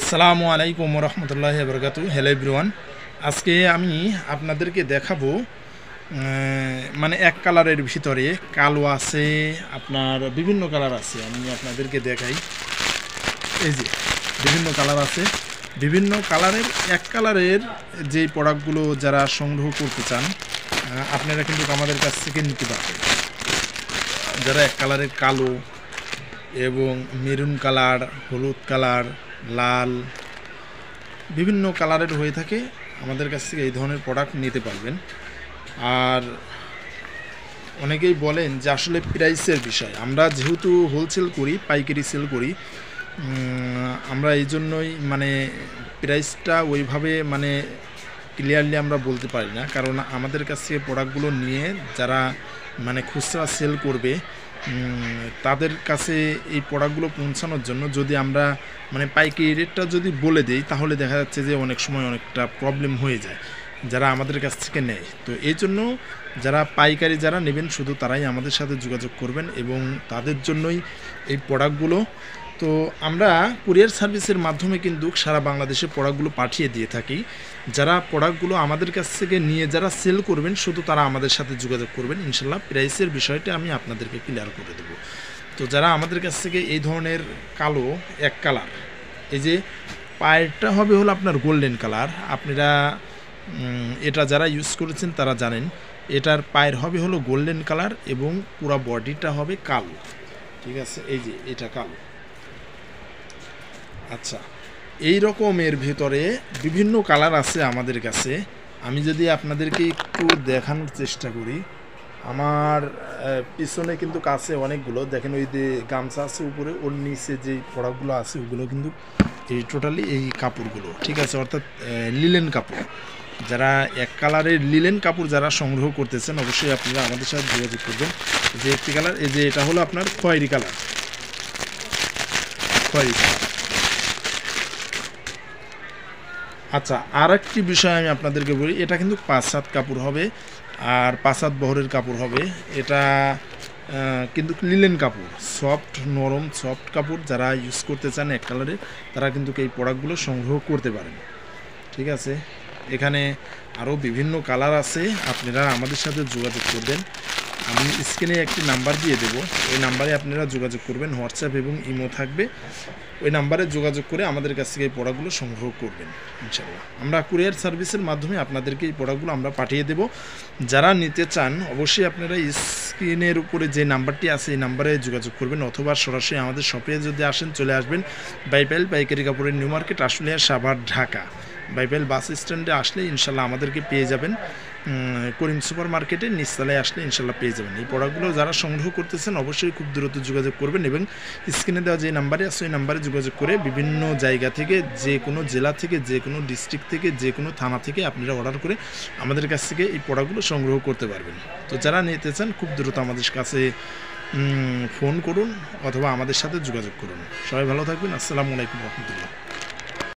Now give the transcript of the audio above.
আসসালামু আলাইকুম রহমতুল্লাহি ওয়া বারাকাতুহু। হ্যালো এভরিওয়ান, আজকে আমি আপনাদেরকে দেখাবো মানে এক কালারের ভিতরে কালো আছে, আপনার বিভিন্ন কালার আছে। আমি আপনাদেরকে দেখাই, এই যে বিভিন্ন কালার আছে। বিভিন্ন কালারের এক কালারের যে প্রোডাক্টগুলো যারা সংগ্রহ করতে চান আপনারা কিন্তু আমাদের কাছ থেকে নিতে পারবেন। যারা এক কালারের কালো এবং মেরুন কালার, হলুদ কালার, লাল বিভিন্ন কালারের হয়ে থাকে, আমাদের কাছ থেকে এই ধরনের প্রোডাক্ট নিতে পারবেন। আর অনেকেই বলেন যে আসলে প্রাইসের বিষয়, আমরা যেহেতু হোলসেল করি, পাইকারি সেল করি, আমরা এই জন্যই মানে প্রাইসটা ওইভাবে মানে ক্লিয়ারলি আমরা বলতে পারি না। কারণ আমাদের কাছ থেকে প্রোডাক্টগুলো নিয়ে যারা মানে খুচরা সেল করবে তাদের কাছে এই প্রোডাক্টগুলো পৌঁছানোর জন্য যদি আমরা মানে পাইকারি রেটটা যদি বলে দিই, তাহলে দেখা যাচ্ছে যে অনেক সময় অনেকটা প্রবলেম হয়ে যায় যারা আমাদের কাছ থেকে নেয়। তো এই জন্য যারা পাইকারি যারা নেবেন শুধু তারাই আমাদের সাথে যোগাযোগ করবেন এবং তাদের জন্যই এই প্রোডাক্টগুলো। তো আমরা কুরিয়ার সার্ভিসের মাধ্যমে কিন্তু সারা বাংলাদেশে প্রোডাক্টগুলো পাঠিয়ে দিয়ে থাকি। যারা প্রোডাক্টগুলো আমাদের কাছ থেকে নিয়ে যারা সেল করবেন শুধু তারা আমাদের সাথে যোগাযোগ করবেন, ইনশাল্লাহ প্রাইসের বিষয়টা আমি আপনাদেরকে ক্লিয়ার করে দেবো। তো যারা আমাদের কাছ থেকে এই ধরনের কালো এক কালার, এই যে পায়েরটা হবে হলো আপনার গোল্ডেন কালার, আপনারা এটা যারা ইউজ করেছেন তারা জানেন। এটার পায়ের হবে হলো গোল্ডেন কালার এবং পুরো বডিটা হবে কালো, ঠিক আছে? এই যে এটা কালো। আচ্ছা, এই রকমের ভেতরে বিভিন্ন কালার আছে আমাদের কাছে। আমি যদি আপনাদেরকে একটু দেখানোর চেষ্টা করি, আমার পিছনে কিন্তু কাছে অনেকগুলো দেখেন, ওই যে গামছা আছে উপরে, ওর নিচে যে প্রোডাক্টগুলো আছে ওগুলো কিন্তু এই টোটালি এই কাপড়গুলো, ঠিক আছে? অর্থাৎ লিলেন কাপড়। যারা এক কালারের লিলেন কাপড় যারা সংগ্রহ করতেছেন অবশ্যই আপনারা আমাদের সাথে যোগাযোগ করবেন। যে একটি কালার, এই যে এটা হলো আপনার খয়েরি কালার, খয়েরি কালার। আচ্ছা, আর একটি বিষয় আমি আপনাদেরকে বলি, এটা কিন্তু 5-7 কাপড় হবে আর 5-7 বহরের কাপড় হবে। এটা কিন্তু লিলেন কাপড়, সফট নরম সফট কাপড়। যারা ইউজ করতে চান এক কালারে তারা কিন্তু এই প্রোডাক্টগুলো সংগ্রহ করতে পারেন, ঠিক আছে? এখানে আরও বিভিন্ন কালার আছে, আপনারা আমাদের সাথে যোগাযোগ করবেন। আমি স্ক্রিনে একটি নাম্বার দিয়ে দেব, ওই নাম্বারে আপনারা যোগাযোগ করবেন। হোয়াটসঅ্যাপ এবং ইমো থাকবে, ওই নাম্বারে যোগাযোগ করে আমাদের কাছ থেকে এই প্রোডাক্টগুলো সংগ্রহ করবেন ইনশাআল্লাহ। আমরা কুরিয়ার সার্ভিসের মাধ্যমে আপনাদেরকে এই প্রোডাক্টগুলো আমরা পাঠিয়ে দেব। যারা নিতে চান অবশ্যই আপনারা স্ক্রিনের উপরে যে নাম্বারটি আছে এই নাম্বারে যোগাযোগ করবেন, অথবা সরাসরি আমাদের শপে যদি আসেন চলে আসবেন। বাইপাইল পাইকারি কাপড়ের নিউ মার্কেট, আশুলিয়া, সাভার, ঢাকা। বাইপাইল বাস স্ট্যান্ডে আসলে ইনশাল্লাহ আমাদেরকে পেয়ে যাবেন। করিম সুপার মার্কেটের নিচতলায় আসলে ইনশাল্লাহ পেয়ে যাবেন। এই প্রোডাক্টগুলো যারা সংগ্রহ করতেছেন অবশ্যই খুব দ্রুত যোগাযোগ করবেন এবং স্ক্রিনে দেওয়া যে নাম্বারে আছে ওই নাম্বারে যোগাযোগ করে বিভিন্ন জায়গা থেকে, যে কোনো জেলা থেকে, যে কোনো ডিস্ট্রিক্ট থেকে, যে কোনো থানা থেকে আপনারা অর্ডার করে আমাদের কাছ থেকে এই প্রোডাক্টগুলো সংগ্রহ করতে পারবেন। তো যারা নিতে চান খুব দ্রুত আমাদের কাছে ফোন করুন অথবা আমাদের সাথে যোগাযোগ করুন। সবাই ভালো থাকবেন। আসসালামু আলাইকুম রহমতুল্লাহ।